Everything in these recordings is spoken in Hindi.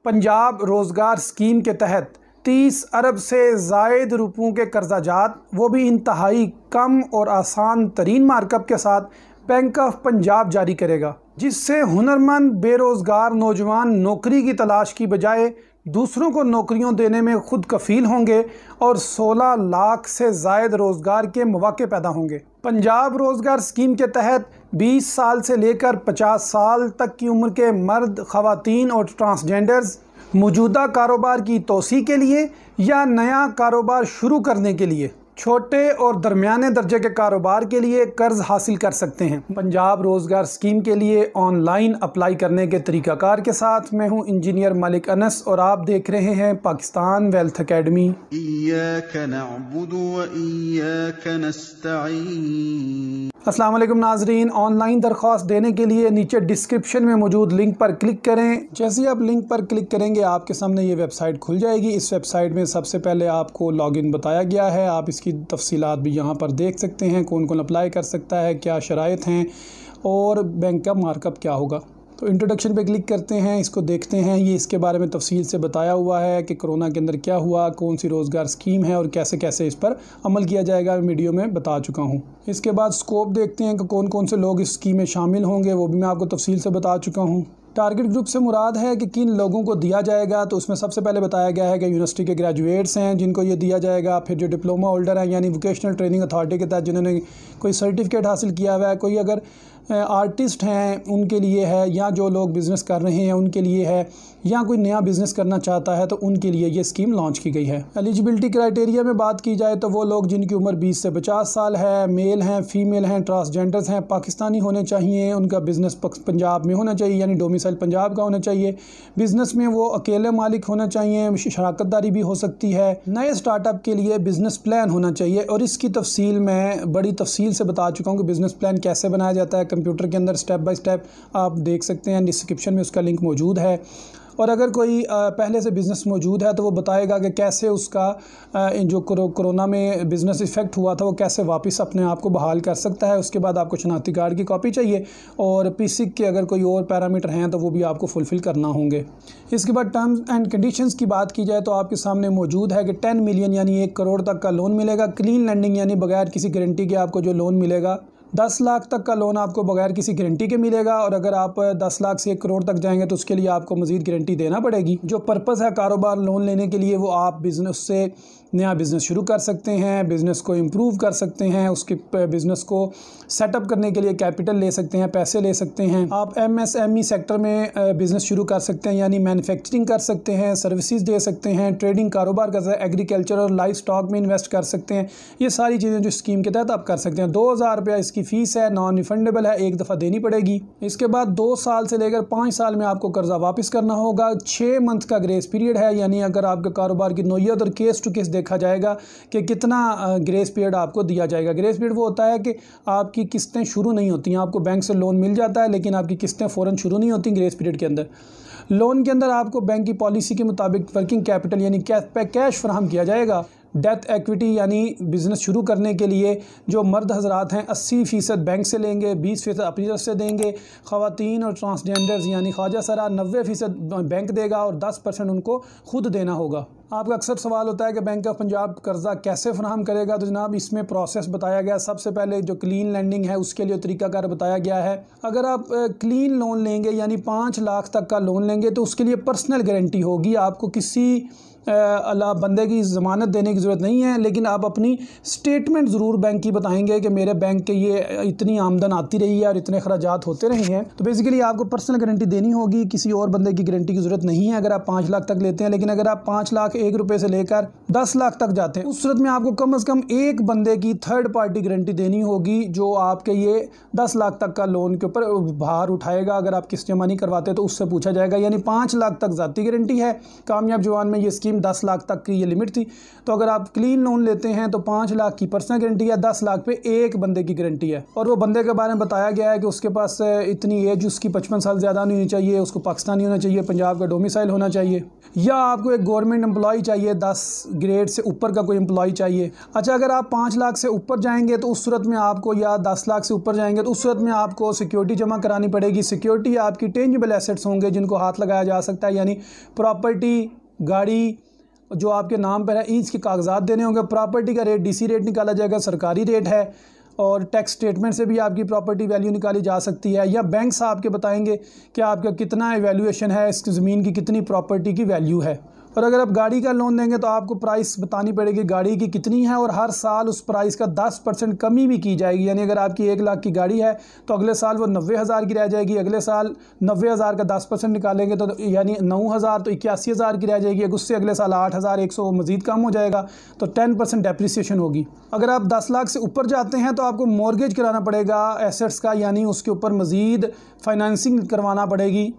पंजाब रोज़गार स्कीम के तहत 30 अरब से ज़ायद रुपयों के कर्जाजात, वो भी इंतहाई कम और आसान तरीन मार्कअप के साथ बैंक ऑफ पंजाब जारी करेगा, जिससे हुनरमंद बेरोज़गार नौजवान नौकरी की तलाश की बजाय दूसरों को नौकरियों देने में खुद कफ़ील होंगे और 16 लाख से ज़ायद रोज़गार के मौके पैदा होंगे। पंजाब रोज़गार स्कीम के तहत 20 साल से लेकर 50 साल तक की उम्र के मर्द, ख़वातीन और ट्रांसजेंडर्स मौजूदा कारोबार की तोसी के लिए या नया कारोबार शुरू करने के लिए छोटे और दरमियाने दर्जे के कारोबार के लिए कर्ज हासिल कर सकते हैं। पंजाब रोज़गार स्कीम के लिए ऑनलाइन अप्लाई करने के तरीक़ाकार के साथ मैं हूं इंजीनियर मलिक अनस और आप देख रहे हैं पाकिस्तान वेल्थ अकेडमी। अस्सलाम वालेकुम नाजरीन, ऑनलाइन दरख्वास्त देने के लिए नीचे डिस्क्रिप्शन में मौजूद लिंक पर क्लिक करें। जैसे ही आप लिंक पर क्लिक करेंगे आपके सामने ये वेबसाइट खुल जाएगी। इस वेबसाइट में सबसे पहले आपको लॉगिन बताया गया है, आप इसकी तफसीलात भी यहाँ पर देख सकते हैं, कौन कौन अप्लाई कर सकता है, क्या शराइत हैं और बैंक का मार्कअप क्या होगा। तो इंट्रोडक्शन पे क्लिक करते हैं, इसको देखते हैं। ये इसके बारे में तफसील से बताया हुआ है कि कोरोना के अंदर क्या हुआ, कौन सी रोज़गार स्कीम है और कैसे कैसे इस पर अमल किया जाएगा, वीडियो में बता चुका हूँ। इसके बाद स्कोप देखते हैं कि कौन कौन से लोग इस स्कीम में शामिल होंगे, वो भी मैं आपको तफसील से बता चुका हूँ। टारगेट ग्रुप से मुराद है कि किन लोगों को दिया जाएगा, तो उसमें सबसे पहले बताया गया है कि यूनिवर्सिटी के ग्रेजुएट्स हैं जिनको ये दिया जाएगा, फिर जो डिप्लोमा होल्डर हैं यानी वोकेशनल ट्रेनिंग अथॉरिटी के तहत जिन्होंने कोई सर्टिफिकेट हासिल किया हुआ है, कोई अगर आर्टिस्ट हैं उनके लिए है, या जो लोग बिज़नेस कर रहे हैं उनके लिए है, या कोई नया बिज़नेस करना चाहता है तो उनके लिए ये स्कीम लॉन्च की गई है। एलिजिबिलिटी क्राइटेरिया में बात की जाए तो वो लोग जिनकी उम्र 20 से 50 साल है, मेल हैं, फीमेल हैं, ट्रांसजेंडर्स हैं, पाकिस्तानी होने चाहिए, उनका बिज़नेस पंजाब में होना चाहिए यानी डोमिसाइल पंजाब का होना चाहिए, बिज़नेस में वो अकेले मालिक होना चाहिए, शराकतदारी भी हो सकती है, नए स्टार्टअप के लिए बिज़नेस प्लान होना चाहिए और इसकी तफसील मैं बड़ी तफसील से बता चुका हूँ कि बिज़नेस प्लान कैसे बनाया जाता है कंप्यूटर के अंदर स्टेप बाय स्टेप, आप देख सकते हैं, डिस्क्रिप्शन में उसका लिंक मौजूद है। और अगर कोई पहले से बिज़नेस मौजूद है तो वो बताएगा कि कैसे उसका जो कोरोना में बिज़नेस इफ़ेक्ट हुआ था वो कैसे वापस अपने आप को बहाल कर सकता है। उसके बाद आपको शनाख्ती कार्ड की कॉपी चाहिए और पीसिक के अगर कोई और पैरामीटर हैं तो वो भी आपको फुलफ़िल करना होंगे। इसके बाद टर्म्स एंड कंडीशंस की बात की जाए तो आपके सामने मौजूद है कि 10 मिलियन यानी 1 करोड़ तक का लोन मिलेगा, क्लीन लैंडिंग यानी बगैर किसी गारंटी के आपको जो लोन मिलेगा। 10 लाख तक का लोन आपको बगैर किसी गारंटी के मिलेगा और अगर आप 10 लाख से 1 करोड़ तक जाएंगे तो उसके लिए आपको मज़ीद गारंटी देना पड़ेगी। जो पर्पज़ है कारोबार लोन लेने के लिए वो आप बिज़नेस से नया बिज़नेस शुरू कर सकते हैं, बिज़नेस को इम्प्रूव कर सकते हैं, उसके बिज़नेस को सेटअप करने के लिए कैपिटल ले सकते हैं, पैसे ले सकते हैं। आप MSME सेक्टर में बिज़नेस शुरू कर सकते हैं यानी मैन्युफैक्चरिंग कर सकते हैं, सर्विसेज दे सकते हैं, ट्रेडिंग कारोबार कर सकते हैं, एग्रीकल्चर और लाइफ स्टॉक में इन्वेस्ट कर सकते हैं। ये सारी चीज़ें जो स्कीम के तहत आप कर सकते हैं। 2000 रुपया इसकी फ़ीस है, नॉन रिफंडेबल है, एक दफ़ा देनी पड़ेगी। इसके बाद 2 साल से लेकर 5 साल में आपको कर्जा वापस करना होगा। 6 मंथ का ग्रेस पीरियड है यानी अगर आपके कारोबार की नोयत और केस टू केस देखा जाएगा कि कितना ग्रेस पीरियड आपको दिया जाएगा। ग्रेस पीरियड वो होता है कि आपकी किस्तें शुरू नहीं होती हैं, आपको बैंक से लोन मिल जाता है लेकिन आपकी किस्तें फ़ौरन शुरू नहीं होती ग्रेस पीरियड के अंदर। लोन के अंदर आपको बैंक की पॉलिसी के मुताबिक वर्किंग कैपिटल यानी कैश फराहम किया जाएगा। डेथ एक्विटी यानी बिज़नेस शुरू करने के लिए जो मर्द हजरात हैं 80% बैंक से लेंगे, 20% अपनी तरफ से देंगे। ख़वातीन और ट्रांसजेंडर्स यानी ख्वाजा सरा 90% बैंक देगा और 10% उनको खुद देना होगा। आपका अक्सर सवाल होता है कि बैंक ऑफ पंजाब कर्जा कैसे फराहम करेगा, तो जनाब इसमें प्रोसेस बताया गया। सबसे पहले जो क्लीन लैंडिंग है उसके लिए तरीकाकार बताया गया है। अगर आप क्लीन लोन लेंगे यानी 5 लाख तक का लोन लेंगे तो उसके लिए पर्सनल गारंटी होगी, आपको किसी अल्लाह बंदे की ज़मानत देने की ज़रूरत नहीं है, लेकिन आप अपनी स्टेटमेंट ज़रूर बैंक की बताएंगे कि मेरे बैंक के ये इतनी आमदन आती रही है और इतने खर्चात होते रहे हैं। तो बेसिकली आपको पर्सनल गारंटी देनी होगी, किसी और बंदे की गारंटी की ज़रूरत नहीं है अगर आप 5 लाख तक लेते हैं। लेकिन अगर आप 5 लाख 1 रुपये से लेकर 10 लाख तक जाते हैं उस सूरत में आपको कम से कम एक बंदे की थर्ड पार्टी गारंटी देनी होगी जो आपके ये 10 लाख तक का लोन के ऊपर भार उठाएगा। अगर आप किस्त जमा नहीं करवाते तो उससे पूछा जाएगा, यानी 5 लाख तक ज़ाती गारंटी है। कामयाब जवान में ये स्कीम स्कीम 10 लाख तक की ये लिमिट थी। तो अगर आप क्लीन लोन लेते हैं तो 5 लाख की पर्सनल गारंटी है, 10 लाख पे एक बंदे की गारंटी है। और वो बंदे के बारे में बताया गया है कि उसके पास इतनी एज उसकी 55 साल ज़्यादा नहीं होनी चाहिए, उसको पाकिस्तानी होना चाहिए, पंजाब का डोमिसाइल होना चाहिए, या आपको एक गवर्नमेंट एम्प्लॉय चाहिए, 10 ग्रेड से ऊपर का कोई एम्प्लॉय चाहिए। अच्छा, अगर आप 5 लाख से ऊपर जाएंगे तो उस सूरत में आपको, या 10 लाख से ऊपर जाएंगे तो उस सूरत में आपको सिक्योरिटी जमा करानी पड़ेगी। सिक्योरिटी आपकी टेंजिबल एसेट्स होंगे जिनको हाथ लगाया जा सकता है, यानी प्रॉपर्टी, गाड़ी जो आपके नाम पर है, इसके कागजात देने होंगे। प्रॉपर्टी का रेट डीसी रेट निकाला जाएगा, सरकारी रेट है, और टैक्स स्टेटमेंट से भी आपकी प्रॉपर्टी वैल्यू निकाली जा सकती है, या बैंक्स आपके बताएंगे कि आपका कितना वैल्यूएशन है, इस ज़मीन की कितनी प्रॉपर्टी की वैल्यू है। और अगर आप गाड़ी का लोन देंगे तो आपको प्राइस बतानी पड़ेगी गाड़ी की कितनी है, और हर साल उस प्राइस का 10% कमी भी की जाएगी। यानी अगर आपकी 1 लाख की गाड़ी है तो अगले साल वो 90,000 की रह जाएगी, अगले साल 90,000 का 10% निकालेंगे तो यानी 9,000 तो 81,000 की रह जाएगी, उससे अगले साल 8,100 मज़ीद कम हो जाएगा, तो 10% डेप्रिसिएशन होगी। अगर आप 10 लाख से ऊपर जाते हैं तो आपको मॉर्गेज कराना पड़ेगा एसेट्स का, यानी उसके ऊपर मज़ीद फाइनेंसिंग करवाना पड़ेगी।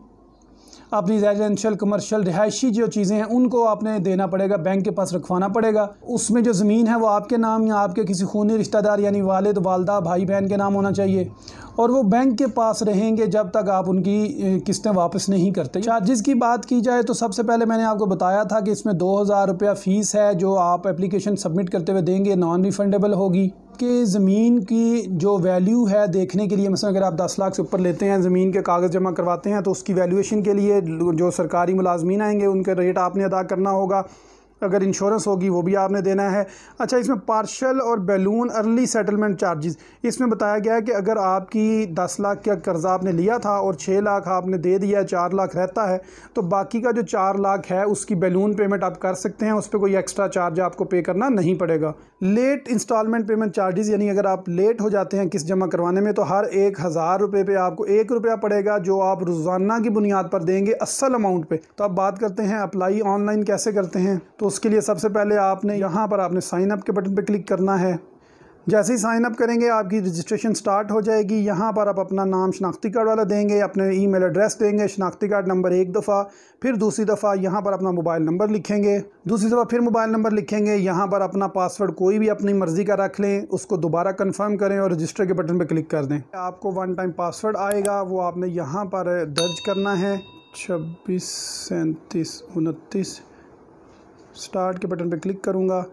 अपनी रेजिडेंशियल, कमर्शियल, रिहायशी जो चीज़ें हैं उनको आपने देना पड़ेगा, बैंक के पास रखवाना पड़ेगा। उसमें जो ज़मीन है वो आपके नाम या आपके किसी खूनी रिश्तेदार यानी वालिद, वालदा, भाई बहन के नाम होना चाहिए, और वो बैंक के पास रहेंगे जब तक आप उनकी किस्तें वापस नहीं करते। चार्जेस की बात की जाए तो सबसे पहले मैंने आपको बताया था कि इसमें 2,000 रुपया फ़ीस है जो आप एप्लीकेशन सबमिट करते हुए देंगे, नॉन रिफंडेबल होगी। कि ज़मीन की जो वैल्यू है देखने के लिए, मसलन अगर आप 10 लाख से ऊपर लेते हैं, ज़मीन के कागज़ जमा करवाते हैं, तो उसकी वैल्यूएशन के लिए जो सरकारी मुलाजमीन आएंगे उनका रेट आपने अदा करना होगा। अगर इंश्योरेंस होगी वो भी आपने देना है। अच्छा, इसमें पार्शल और बैलून अर्ली सेटलमेंट चार्जेस इसमें बताया गया है कि अगर आपकी 10 लाख का कर्जा आपने लिया था और 6 लाख आपने दे दिया, 4 लाख रहता है, तो बाकी का जो 4 लाख है उसकी बैलून पेमेंट आप कर सकते हैं, उस पर कोई एक्स्ट्रा चार्ज आपको पे करना नहीं पड़ेगा। लेट इंस्टॉलमेंट पेमेंट चार्जेस, यानी अगर आप लेट हो जाते हैं किस्त जमा करवाने में तो हर 1,000 रुपये पे आपको 1 रुपया पड़ेगा, जो आप रोज़ाना की बुनियाद पर देंगे असल अमाउंट पे। तो अब बात करते हैं अप्लाई ऑनलाइन कैसे करते हैं। तो उसके लिए सबसे पहले आपने यहाँ पर आपने साइन अप के बटन पे क्लिक करना है। जैसे ही साइन अप करेंगे आपकी रजिस्ट्रेशन स्टार्ट हो जाएगी। यहाँ पर आप अपना नाम शनाख्ती कार्ड वाला देंगे, अपने ईमेल एड्रेस देंगे, शनाख्ती कार्ड नंबर एक दफ़ा, फिर दूसरी दफ़ा यहाँ पर अपना मोबाइल नंबर लिखेंगे, दूसरी दफ़ा फिर मोबाइल नंबर लिखेंगे। यहाँ पर अपना पासवर्ड कोई भी अपनी मर्ज़ी का रख लें, उसको दोबारा कंफर्म करें और रजिस्टर के बटन पर क्लिक कर दें। आपको 1 टाइम पासवर्ड आएगा, वो आपने यहाँ पर दर्ज करना है 26 37 29। स्टार्ट के बटन पर क्लिक करूँगा।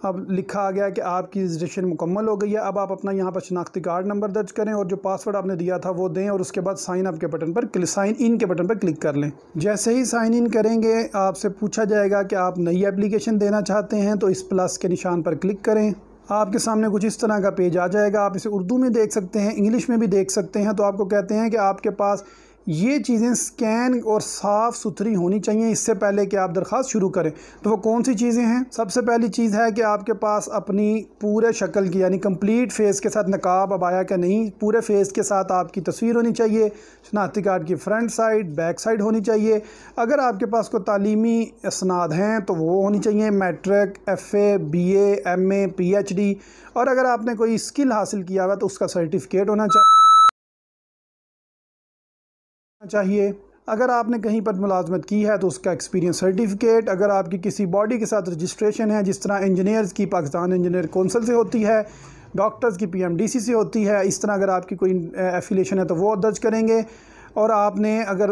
अब लिखा आ गया कि आपकी रजिस्ट्रेशन मुकम्मल हो गई है। अब आप अपना यहाँ पर शनाख्ती कार्ड नंबर दर्ज करें और जो पासवर्ड आपने दिया था वो दें, और उसके बाद साइन अप के बटन पर साइन इन के बटन पर क्लिक कर लें। जैसे ही साइन इन करेंगे आपसे पूछा जाएगा कि आप नई एप्लीकेशन देना चाहते हैं, तो इस प्लस के निशान पर क्लिक करें। आपके सामने कुछ इस तरह का पेज आ जाएगा। आप इसे उर्दू में देख सकते हैं, इंग्लिश में भी देख सकते हैं। तो आपको कहते हैं कि आपके पास ये चीज़ें स्कैन और साफ़ सुथरी होनी चाहिए इससे पहले कि आप दरख्वास्त शुरू करें। तो वो कौन सी चीज़ें हैं? सबसे पहली चीज़ है कि आपके पास अपनी पूरे शक्ल की यानी कंप्लीट फेस के साथ नकाब अबाया का नहीं, पूरे फेस के साथ आपकी तस्वीर होनी चाहिए। शनाख्ती कार्ड की फ्रंट साइड, बैक साइड होनी चाहिए। अगर आपके पास कोई तालीमी इसनाद हैं तो वो होनी चाहिए, matric, FA, BA, MA, PhD। और अगर आपने कोई स्किल हासिल किया हुआ तो उसका सर्टिफिकेट होना चाहिए। अगर आपने कहीं पर मुलाजमत की है तो उसका एक्सपीरियंस सर्टिफिकेट। अगर आपकी किसी बॉडी के साथ रजिस्ट्रेशन है, जिस तरह इंजीनियर्स की पाकिस्तान इंजीनियर कौंसिल से होती है, डॉक्टर्स की PMDC से होती है, इस तरह अगर आपकी कोई एफिलिएशन है तो वो दर्ज करेंगे। और आपने अगर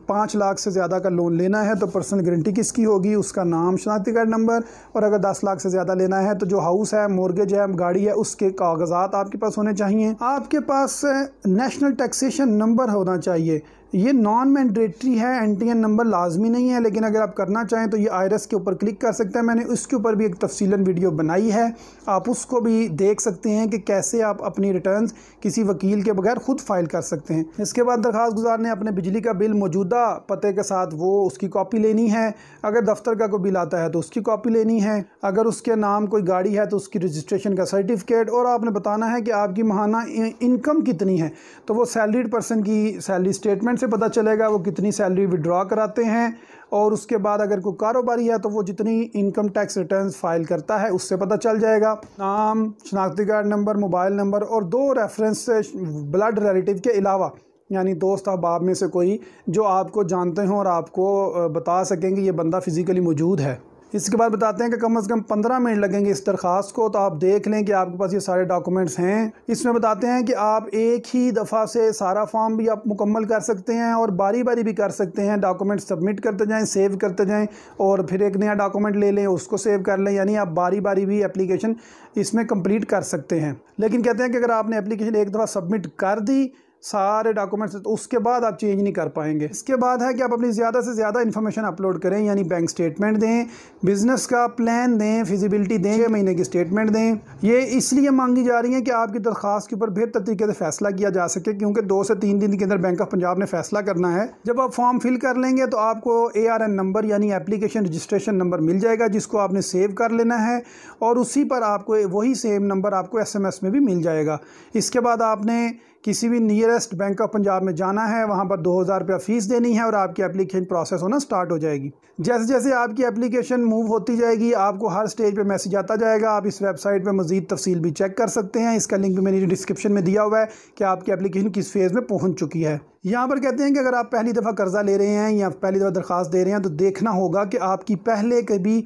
5 लाख से ज़्यादा का लोन लेना है तो पर्सनल गारंटी किसकी होगी, उसका नाम, शनाख्ती कार्ड नंबर। और अगर 10 लाख से ज़्यादा लेना है तो जो हाउस है, मोर्गेज है, गाड़ी है, उसके कागजात आपके पास होने चाहिए। आपके पास नेशनल टैक्सेशन नंबर होना चाहिए। ये नॉन मैंडेटरी है, NTN नंबर लाजमी नहीं है, लेकिन अगर आप करना चाहें तो ये IRS के ऊपर क्लिक कर सकते हैं। मैंने उसके ऊपर भी एक तफसीलन वीडियो बनाई है, आप उसको भी देख सकते हैं कि कैसे आप अपनी रिटर्न्स किसी वकील के बगैर खुद फाइल कर सकते हैं। इसके बाद दरख्वास्त गुजार ने अपने बिजली का बिल मौजूदा पते के साथ वो उसकी कॉपी लेनी है। अगर दफ्तर का कोई बिल आता है तो उसकी कॉपी लेनी है। अगर उसके नाम कोई गाड़ी है तो उसकी रजिस्ट्रेशन का सर्टिफिकेट। और आपने बताना है कि आपकी माहाना इनकम कितनी है, तो वो सैलरीड पर्सन की सैलरी स्टेटमेंट से पता चलेगा वो कितनी सैलरी विड्रॉ कराते हैं। और उसके बाद अगर कोई कारोबारी है तो वो जितनी इनकम टैक्स रिटर्न्स फाइल करता है उससे पता चल जाएगा। नाम, शनाख्ती कार्ड नंबर, मोबाइल नंबर और 2 रेफरेंस ब्लड रिलेटिव के अलावा, यानी दोस्त अहबाब में से कोई जो आपको जानते हों और आपको बता सकें कि ये बंदा फ़िज़िकली मौजूद है। इसके बाद बताते हैं कि कम से कम 15 मिनट लगेंगे इस दरख्वास्त को, तो आप देख लें कि आपके पास ये सारे डॉक्यूमेंट्स हैं। इसमें बताते हैं कि आप एक ही दफ़ा से सारा फॉर्म भी आप मुकम्मल कर सकते हैं और बारी बारी भी कर सकते हैं। डॉक्यूमेंट सबमिट करते जाएं, सेव करते जाएं और फिर एक नया डॉक्यूमेंट ले लें, उसको सेव कर लें। यानी आप बारी बारी भी एप्लीकेशन इसमें कंप्लीट कर सकते हैं। लेकिन कहते हैं कि अगर आपने एप्लीकेशन एक दफ़ा सबमिट कर दी सारे डॉक्यूमेंट्स, तो उसके बाद आप चेंज नहीं कर पाएंगे। इसके बाद है कि आप अपनी ज़्यादा से ज़्यादा इन्फॉर्मेशन अपलोड करें, यानी बैंक स्टेटमेंट दें, बिज़नेस का प्लान दें, फिजिबिलिटी दें, 6 महीने की स्टेटमेंट दें। ये इसलिए मांगी जा रही है कि आपकी दरख्वास्त के ऊपर बेहतर तरीके से फैसला किया जा सके, क्योंकि 2 से 3 दिन के अंदर बैंक ऑफ पंजाब ने फैसला करना है। जब आप फॉर्म फिल कर लेंगे तो आपको ARN नंबर यानी एप्लीकेशन रजिस्ट्रेशन नंबर मिल जाएगा, जिसको आपने सेव कर लेना है और उसी पर आपको वही सेम नंबर आपको SMS में भी मिल जाएगा। इसके बाद आपने किसी भी नियरेस्ट बैंक ऑफ पंजाब में जाना है, वहाँ पर 2000 रुपया फ़ीस देनी है और आपकी एप्लीकेशन प्रोसेस होना स्टार्ट हो जाएगी। जैसे जैसे आपकी एप्लीकेशन मूव होती जाएगी आपको हर स्टेज पे मैसेज आता जाएगा। आप इस वेबसाइट पे मज़ीद तफसील भी चेक कर सकते हैं। इसका लिंक भी मैंने डिस्क्रिप्शन में दिया हुआ है कि आपकी एप्लीकेशन किस फेज़ में पहुँच चुकी है। यहाँ पर कहते हैं कि अगर आप पहली दफ़ा कर्ज़ा ले रहे हैं या पहली दफ़ा दरख्वास्त दे रहे हैं तो देखना होगा कि आपकी पहले कभी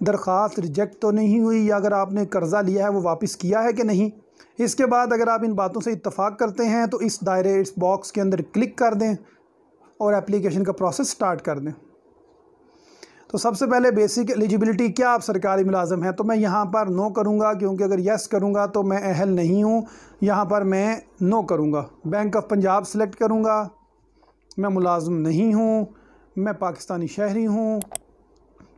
दरख्वास्त रिजेक्ट तो नहीं हुई, या अगर आपने कर्ज़ा लिया है वो वापस किया है कि नहीं। इसके बाद अगर आप इन बातों से इत्तफाक करते हैं तो इस दायरे इस बॉक्स के अंदर क्लिक कर दें और एप्लीकेशन का प्रोसेस स्टार्ट कर दें। तो सबसे पहले बेसिक एलिजिबिलिटी, क्या आप सरकारी मुलाजम हैं, तो मैं यहाँ पर नो करूँगा, क्योंकि अगर यस करूँगा तो मैं अहल नहीं हूँ। यहाँ पर मैं नो करूँगा। बैंक ऑफ पंजाब सेलेक्ट करूँगा, मैं मुलाजम नहीं हूँ, मैं पाकिस्तानी शहरी हूँ,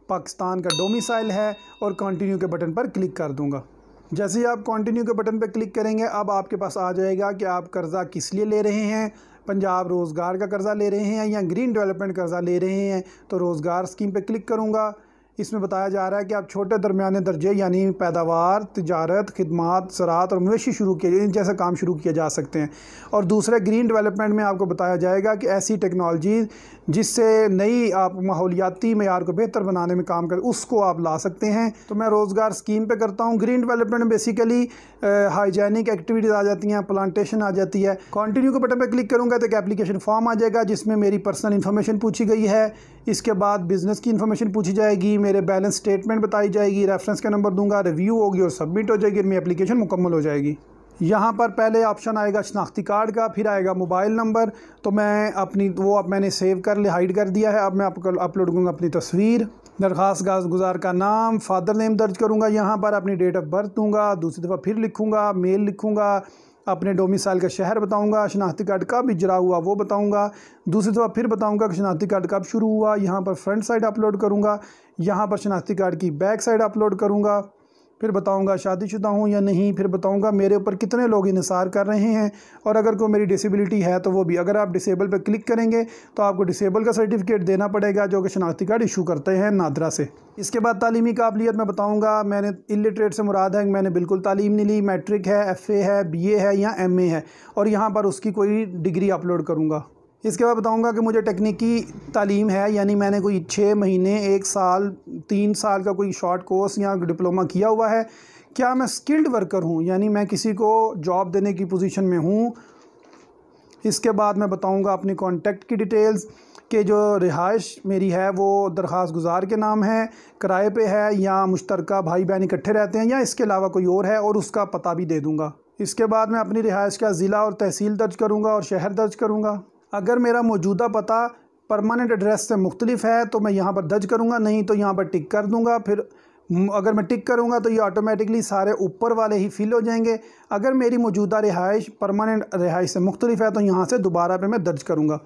पाकिस्तान का डोमिसाइल है और कंटिन्यू के बटन पर क्लिक कर दूँगा। जैसे ही आप कंटिन्यू के बटन पर क्लिक करेंगे अब आपके पास आ जाएगा कि आप कर्ज़ा किस लिए ले रहे हैं। पंजाब रोज़गार का कर्ज़ा ले रहे हैं या ग्रीन डेवलपमेंट कर्ज़ा ले रहे हैं, तो रोज़गार स्कीम पे क्लिक करूँगा। इसमें बताया जा रहा है कि आप छोटे दरमियाने दर्जे यानी पैदावार, तिजारत, खिदमात, ज़राअत और मवेशी शुरू किए इन जैसे काम शुरू किए जा सकते हैं। और दूसरे ग्रीन डेवलपमेंट में आपको बताया जाएगा कि ऐसी टेक्नोलॉजी जिससे नई आप माहौलियाती मेयार को बेहतर बनाने में काम कर उसको आप ला सकते हैं। तो मैं रोज़गार स्कीम पे करता हूँ। ग्रीन डेवलपमेंट में बेसिकली हाइजेनिक एक्टिविटीज़ आ जाती हैं, प्लांटेशन आ जाती है। कंटिन्यू के बटन पर क्लिक करूँगा तो एक एप्लीकेशन फॉर्म आ जाएगा जिसमें मेरी पर्सनल इन्फॉर्मेशन पूछी गई है। इसके बाद बिज़नेस की इन्फॉर्मेशन पूछी जाएगी, मेरे बैलेंस स्टेटमेंट बताई जाएगी, रेफरेंस का नंबर दूंगा, रिव्यू होगी और सबमिट हो जाएगी और मेरी एप्लीकेशन मुकम्मल हो जाएगी। यहाँ पर पहले ऑप्शन आएगा शनाख्ती कार्ड का, फिर आएगा मोबाइल नंबर। तो मैं अपनी अब मैंने सेव कर लिया, हाइड कर दिया है। अब मैं आपको अपलोड करूँगा अपनी तस्वीर, दरख्वास्त गुजार का नाम, फादर नेम दर्ज करूँगा, यहाँ पर अपनी डेट ऑफ बर्थ दूँगा, दूसरी दफ़ा फिर लिखूँगा, मेल लिखूँगा, अपने डोमिसाइल का शहर बताऊंगा, शनाख्ती कार्ड कब इजरा हुआ वो बताऊंगा, दूसरी दफ़ा फिर बताऊंगा कि शनाख्ती कार्ड कब शुरू हुआ। यहाँ पर फ्रंट साइड अपलोड करूँगा, यहाँ पर शनाख्ती कार्ड की बैक साइड अपलोड करूँगा, फिर बताऊंगा शादीशुदा हूँ या नहीं, फिर बताऊंगा मेरे ऊपर कितने लोग इंसार कर रहे हैं और अगर कोई मेरी डिसेबिलिटी है तो वो भी। अगर आप डिसेबल पर क्लिक करेंगे तो आपको डिसेबल का सर्टिफिकेट देना पड़ेगा जो कि शनाख्ती कार्ड इशू करते हैं नादरा से। इसके बाद तालीमी काबिलियत मैं बताऊंगा। मैंने इलिटरेट से मुराद है कि मैंने बिल्कुल तालीम नहीं ली, मैट्रिक है, FA है, BA है या MA है, और यहाँ पर उसकी कोई डिग्री अपलोड करूँगा। इसके बाद बताऊंगा कि मुझे टेक्निकी तालीम है, यानी मैंने कोई 6 महीने, 1 साल, 3 साल का कोई शॉर्ट कोर्स या डिप्लोमा किया हुआ है। क्या मैं स्किल्ड वर्कर हूँ, यानी मैं किसी को जॉब देने की पोजीशन में हूँ। इसके बाद मैं बताऊंगा अपनी कॉन्टैक्ट की डिटेल्स कि जो रिहाइश मेरी है वो दरख्वास्त गुजार के नाम है, किराए पे है या मुश्तरका भाई बहन इकट्ठे रहते हैं या इसके अलावा कोई और है, और उसका पता भी दे दूँगा। इसके बाद मैं अपनी रिहाइश का ज़िला और तहसील दर्ज करूँगा और शहर दर्ज करूँगा। अगर मेरा मौजूदा पता परमानेंट एड्रेस से मुख्तलिफ है तो मैं यहाँ पर दर्ज करूँगा, नहीं तो यहाँ पर टिक कर दूँगा। फिर अगर मैं टिक करूँगा तो ये ऑटोमेटिकली सारे ऊपर वाले ही फिल हो जाएंगे। अगर मेरी मौजूदा रिहाइश परमानेंट रिहाइश से मुख्तलिफ है तो यहाँ से दोबारा पे मैं दर्ज करूँगा।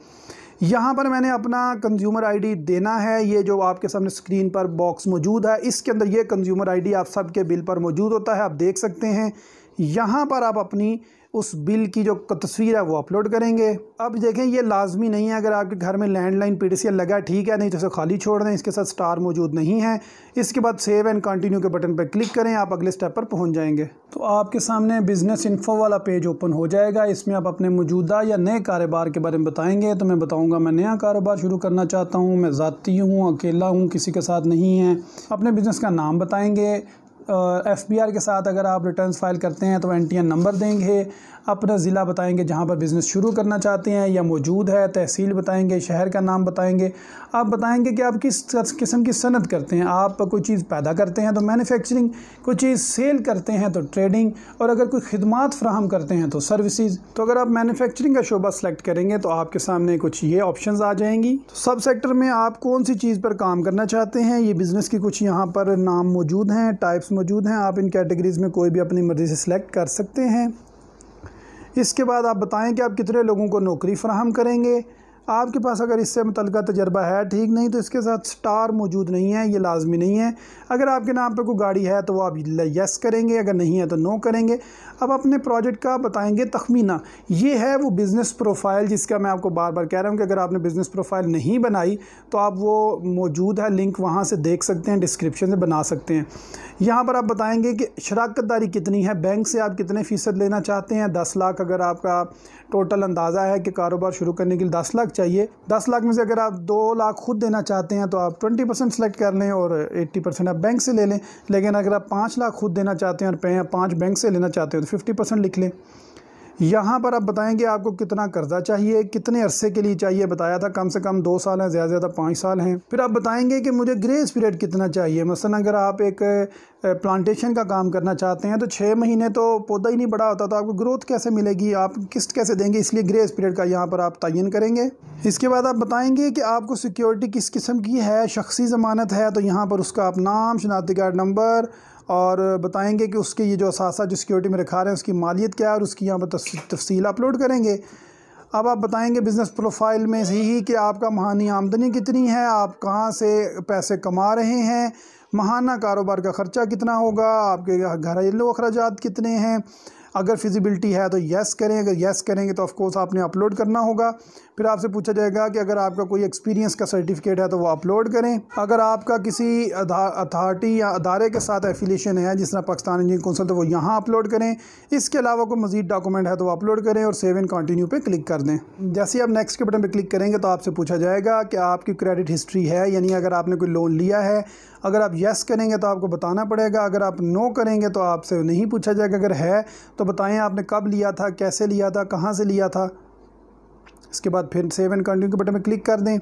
यहाँ पर मैंने अपना कंज्यूमर ID देना है। ये जो आपके सामने स्क्रीन पर बॉक्स मौजूद है इसके अंदर ये कंज्यूमर ID आप सबके बिल पर मौजूद होता है, आप देख सकते हैं। यहाँ पर आप अपनी उस बिल की जो तस्वीर है वो अपलोड करेंगे। अब देखें ये लाजमी नहीं है, अगर आपके घर में लैंडलाइन PDCL लगा ठीक है, नहीं तो इसे खाली छोड़ दें, इसके साथ स्टार मौजूद नहीं है। इसके बाद सेव एंड कंटिन्यू के बटन पर क्लिक करें, आप अगले स्टेप पर पहुंच जाएंगे। तो आपके सामने बिज़नेस इन्फो वाला पेज ओपन हो जाएगा। इसमें आप अपने मौजूदा या नए कारोबार के बारे में बताएंगे। तो मैं बताऊँगा मैं नया कारोबार शुरू करना चाहता हूँ, मैं ज़ाती हूँ, अकेला हूँ, किसी के साथ नहीं है। अपने बिज़नेस का नाम बताएँगे। FBR के साथ अगर आप रिटर्न्स फाइल करते हैं तो NTN नंबर देंगे। अपना ज़िला बताएंगे जहाँ पर बिज़नेस शुरू करना चाहते हैं या मौजूद है, तहसील बताएंगे, शहर का नाम बताएंगे। आप बताएंगे कि आप किस किस्म की सनत करते हैं। आप कोई चीज़ पैदा करते हैं तो मैन्युफैक्चरिंग, कोई चीज़ सेल करते हैं तो ट्रेडिंग, और अगर कोई खिदमात फ्राहम करते हैं तो सर्विसेज। तो अगर आप मैन्युफैक्चरिंग का शोबा सेलेक्ट करेंगे तो आपके सामने कुछ ये ऑप्शंस आ जाएंगी। तो सब सेक्टर में आप कौन सी चीज़ पर काम करना चाहते हैं, ये बिज़नेस की कुछ यहाँ पर नाम मौजूद हैं, टाइप्स मौजूद हैं। आप इन कैटेगरीज़ में कोई भी अपनी मर्ज़ी से सिलेक्ट कर सकते हैं। इसके बाद आप बताएं कि आप कितने लोगों को नौकरी फराहम करेंगे। आपके पास अगर इससे मुतल्लिक़ा तजर्बा है ठीक, नहीं तो इसके साथ स्टार मौजूद नहीं है, ये लाजमी नहीं है। अगर आपके नाम पे कोई गाड़ी है तो वो आप यस करेंगे, अगर नहीं है तो नो करेंगे। अब अपने प्रोजेक्ट का बताएंगे तखमीना। ये है वो बिज़नेस प्रोफाइल जिसका मैं आपको बार बार कह रहा हूँ कि अगर आपने बिज़नेस प्रोफाइल नहीं बनाई तो आप वो मौजूद है, लिंक वहाँ से देख सकते हैं, डिस्क्रिप्शन से बना सकते हैं। यहाँ पर आप बताएंगे कि शराकतदारी कितनी है, बैंक से आप कितने फ़ीसद लेना चाहते हैं। 10 लाख अगर आपका टोटल अंदाज़ा है कि कारोबार शुरू करने के लिए 10 लाख चाहिए, 10 लाख में से अगर आप 2 लाख खुद देना चाहते हैं तो आप 20% सेलेक्ट कर लें और 80% आप बैंक से ले लें। लेकिन अगर आप 5 लाख खुद देना चाहते हैं और 5 बैंक से लेना चाहते हैं तो 50% लिख लें। यहाँ पर आप बताएंगे आपको कितना कर्जा चाहिए, कितने अरसे के लिए चाहिए। बताया था कम से कम 2 साल हैं, ज़्यादा से ज़्यादा 5 साल हैं। फिर आप बताएंगे कि मुझे ग्रेस पीरियड कितना चाहिए। मसलन अगर आप एक प्लांटेशन का काम करना चाहते हैं तो 6 महीने तो पौधा ही नहीं बड़ा होता, तो आपको ग्रोथ कैसे मिलेगी, आप किस्त कैसे देंगे, इसलिए ग्रेस पीरियड का यहाँ पर आप तयन करेंगे। इसके बाद आप बताएंगे कि आपको सिक्योरिटी किस किस्म की है। शख्सी ज़मानत है तो यहाँ पर उसका आप नाम, शनाख्ती कार्ड नंबर, और बताएंगे कि उसके ये जो असासा जो सिक्योरिटी में रखा रहे हैं उसकी मालियत क्या है, और उसकी यहाँ पर तफसील अपलोड करेंगे। अब आप बताएंगे बिज़नेस प्रोफाइल में ही कि आपका माहानी आमदनी कितनी है, आप कहाँ से पैसे कमा रहे हैं, माहाना कारोबार का ख़र्चा कितना होगा, आपके घरेलू अखराजात कितने हैं। अगर फिजिबिलिटी है तो यस करें, अगर यस करेंगे तो ऑफ कोर्स आपने अपलोड करना होगा। फिर आपसे पूछा जाएगा कि अगर आपका कोई एक्सपीरियंस का सर्टिफिकेट है तो वो अपलोड करें। अगर आपका किसी अथॉरिटी या अदारे के साथ एफिलिएशन है जिस तरह पाकिस्तान इंजीनियरिंग काउंसिल, तो वो यहाँ अपलोड करें। इसके अलावा कोई मज़ीद डॉक्यूमेंट है तो वो अपलोड करें और सेव एंड कंटिन्यू पे क्लिक कर दें। जैसे ही आप नेक्स्ट के बटन पर क्लिक करेंगे तो आपसे पूछा जाएगा कि आपकी क्रेडिट हिस्ट्री है, यानी अगर आपने कोई लोन लिया है। अगर आप यस करेंगे तो आपको बताना पड़ेगा, अगर आप नो करेंगे तो आपसे नहीं पूछा जाएगा। अगर है तो बताएं आपने कब लिया था, कैसे लिया था, कहाँ से लिया था। इसके बाद फिर सेव एंड कंटिन्यू के बटन में क्लिक कर दें।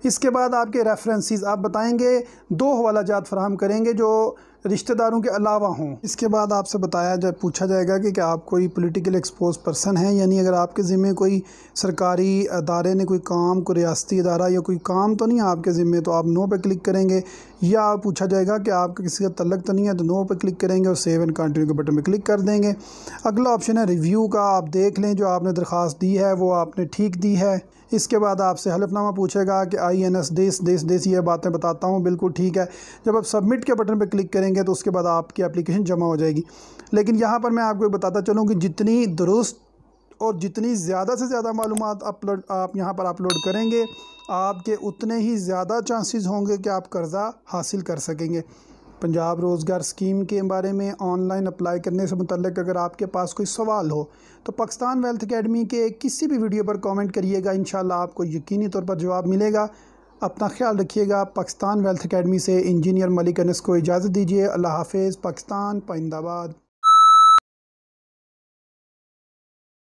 इसके बाद आपके रेफरेंसेस आप बताएंगे 2 हवालाजात फराहम करेंगे जो रिश्तेदारों के अलावा हों। इसके बाद आपसे पूछा जाएगा कि क्या आप कोई पॉलिटिकल एक्सपोज पर्सन हैं, यानी अगर आपके ज़िम्मे कोई सरकारी अदारे ने कोई काम, कोई रियासती अदारा या कोई काम तो नहीं है आपके ज़िम्मे, तो आप नो पे क्लिक करेंगे। या पूछा जाएगा कि आपका किसी का तल्लक तो नहीं है, तो नो पे क्लिक करेंगे और सेव एंड कंटिन्यू के बटन पे क्लिक कर देंगे। अगला ऑप्शन है रिव्यू का। आप देख लें जो आपने दरख्वास्त दी है वो आपने ठीक दी है। इसके बाद आपसे हलफनामा पूछेगा कि INS देश ये बातें बताता हूँ, बिल्कुल ठीक है। जब आप सबमिट के बटन पर क्लिक करेंगे तो उसके बाद आपकी एप्लीकेशन जमा हो जाएगी। लेकिन यहाँ पर मैं आपको बताता चलूँ कि जितनी दुरुस्त और जितनी ज़्यादा से ज़्यादा मालूमात आप यहाँ पर अपलोड करेंगे, आपके उतने ही ज़्यादा चांसेस होंगे कि आप कर्ज़ा हासिल कर सकेंगे। पंजाब रोज़गार स्कीम के बारे में ऑनलाइन अप्लाई करने से मुतल्लिक अगर आपके पास कोई सवाल हो तो पाकिस्तान वेल्थ अकेडमी के किसी भी वीडियो पर कमेंट करिएगा, इंशाल्लाह आपको यकीनी तौर पर जवाब मिलेगा। अपना ख्याल रखिएगा। पाकिस्तान वेल्थ अकेडमी से इंजीनियर मलिक अनस को इजाज़त दीजिए। अल्लाह हाफ़िज़। पाकिस्तान पाइंदाबाद।